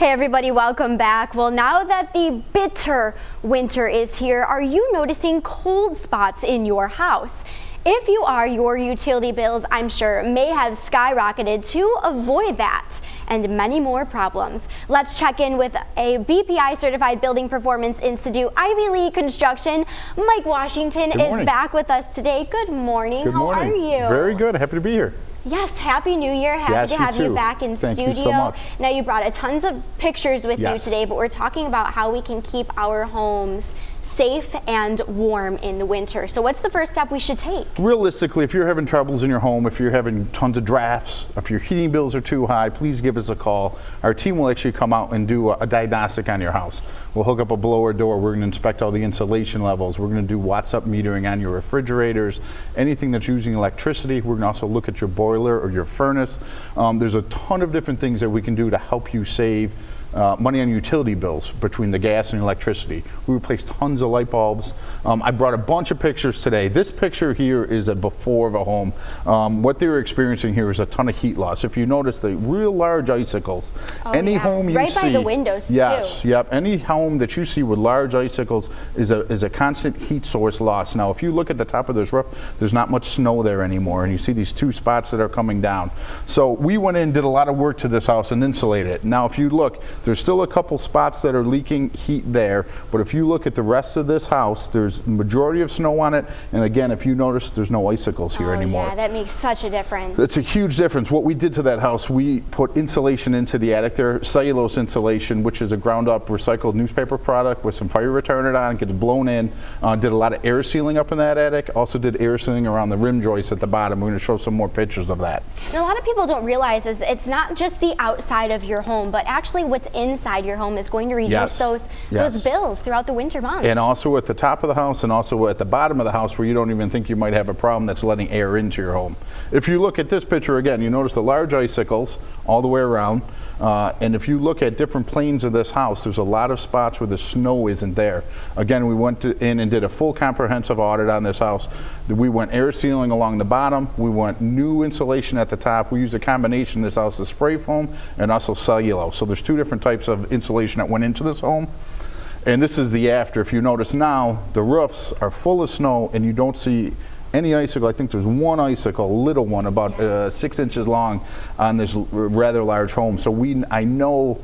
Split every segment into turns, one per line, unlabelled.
Hey everybody, welcome back. Well, now that the bitter winter is here, are you noticing cold spots in your house? If you are, your utility bills, I'm sure, may have skyrocketed. To avoid that and many more problems, let's check in with a BPI certified Building Performance Institute Ivy League Construction. Mike Washington is back with us today. Good morning.
Good morning.
How are you?
Very good. Happy to be here.
Yes, Happy New Year. Happy to have you back in studio.
Thank you so much.
Now, you brought a tons of pictures with you today, but we're talking about how we can keep our homes safe and warm in the winter. So what's the first step we should take?
Realistically, if you're having troubles in your home, if you're having tons of drafts, if your heating bills are too high, please give us a call. Our team will actually come out and do a diagnostic on your house. We'll hook up a blower door. We're going to inspect all the insulation levels. We're going to do watts up metering on your refrigerators, anything that's using electricity. We're going to also look at your boiler or your furnace. There's a ton of different things that we can do to help you save money on utility bills between the gas and electricity. We replaced tons of light bulbs. I brought a bunch of pictures today. This picture here is a before of a home. What they were experiencing here is a ton of heat loss. If you notice the real large icicles, any home you see.
Right by the windows too.
Yes, yep. Any home that you see with large icicles is a constant heat source loss. Now, if you look at the top of this roof, there's not much snow there anymore, and you see these two spots that are coming down. So we went in, did a lot of work to this house and insulated it. Now, if you look, there's still a couple spots that are leaking heat there, but if you look at the rest of this house, there's a majority of snow on it, and again, if you notice, there's no icicles here anymore.
Yeah, that makes such a difference.
It's a huge difference. What we did to that house, we put insulation into the attic there, cellulose insulation, which is a ground up recycled newspaper product with some fire retardant on, gets blown in, did a lot of air sealing up in that attic, also did air sealing around the rim joists at the bottom. We're going to show some more pictures of that.
And a lot of people don't realize is it's not just the outside of your home, but actually what's inside your home is going to reduce those bills throughout the winter months.
And also at the top of the house and also at the bottom of the house where you don't even think you might have a problem, that's letting air into your home. If you look at this picture again, you notice the large icicles all the way around. And if you look at different planes of this house, there's a lot of spots where the snow isn't there. Again, we went in and did a full comprehensive audit on this house. We went air sealing along the bottom. We went new insulation at the top. We used a combination in this house of spray foam and also cellulose. So there's two different types of insulation that went into this home. And this is the after. If you notice now, the roofs are full of snow and you don't see any icicle. I think there's one icicle, a little one, about 6 inches long on this rather large home. So I know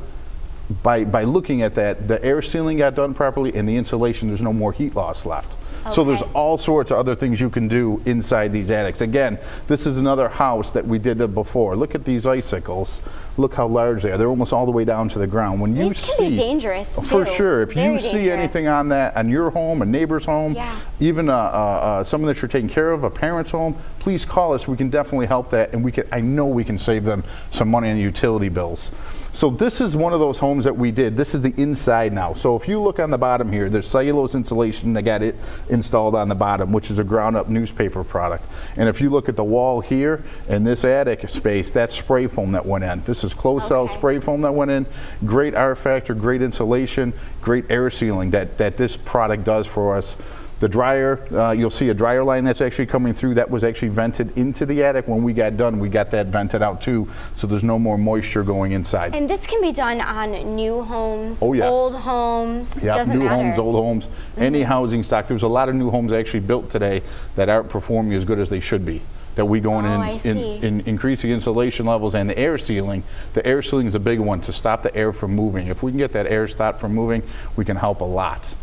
by looking at that, the air sealing got done properly and the insulation, there's no more heat loss left. So there's all sorts of other things you can do inside these attics. Again, this is another house that we did before. Look at these icicles. Look how large they are. They're almost all the way down to the ground. When you
These can be dangerous too.
For sure. If you see anything on that, on your home, a neighbor's home, even someone that you're taking care of, a parent's home, please call us. We can definitely help that, and I know we can save them some money on utility bills. So this is one of those homes that we did. This is the inside now. So if you look on the bottom here, there's cellulose insulation that got it installed on the bottom, which is a ground up newspaper product. And if you look at the wall here in this attic space, that's spray foam that went in. This is closed cell spray foam that went in. Great R factor, great insulation, great air sealing that this product does for us. The dryer, you'll see a dryer line that's actually coming through. That was actually vented into the attic. When we got done, we got that vented out too, so there's no more moisture going inside.
And this can be done on new homes,
old
homes,
yeah,
doesn't matter.
New homes, old homes, any housing stock. There's a lot of new homes actually built today that aren't performing as good as they should be. That we go in increasing insulation levels and the air sealing. The air sealing is a big one to stop the air from moving. If we can get that air stopped from moving, we can help a lot.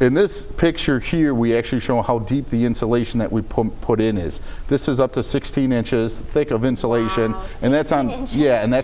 In this picture here, we actually show how deep the insulation that we put in is. This is up to 16 inches thick of insulation, and that's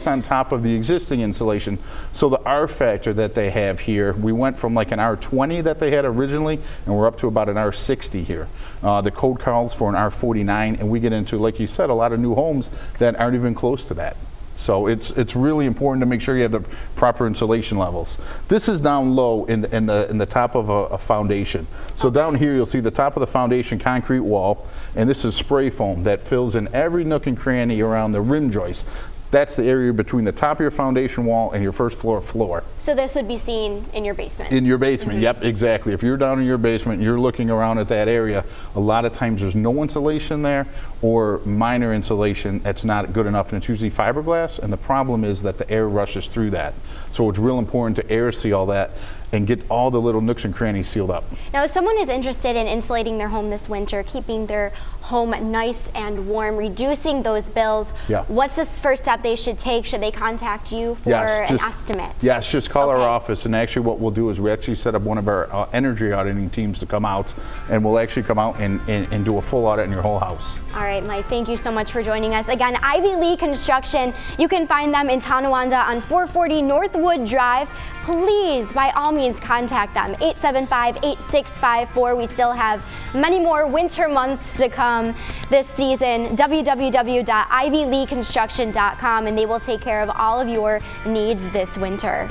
on top of the existing insulation. So the R factor that they have here, we went from like an R20 that they had originally, and we're up to about an R60 here. The code calls for an R49, and we get into, like you said, a lot of new homes that aren't even close to that. So it's really important to make sure you have the proper insulation levels. This is down low in the top of a foundation. So down here you'll see the top of the foundation concrete wall, and this is spray foam that fills in every nook and cranny around the rim joist. That's the area between the top of your foundation wall and your first floor.
So this would be seen in your basement?
In your basement, yep, exactly. If you're down in your basement, you're looking around at that area, a lot of times there's no insulation there or minor insulation that's not good enough, and it's usually fiberglass, and the problem is that the air rushes through that. So it's real important to air seal that and get all the little nooks and crannies sealed up.
Now, if someone is interested in insulating their home this winter, keeping their home nice and warm, reducing those bills, what's the first step they should take? Should they contact you for an estimate?
Yes, just call our office, and actually what we'll do is we actually set up one of our energy auditing teams to come out, and we'll actually come out and do a full audit in your whole house.
All right, Mike, thank you so much for joining us. Again, Ivy Lee Construction, you can find them in Tonawanda on 440 Northwood Drive. Please, by all means, contact them, 875-8654. We still have many more winter months to come this season. www.ivyleeconstruction.com, and they will take care of all of your needs this winter.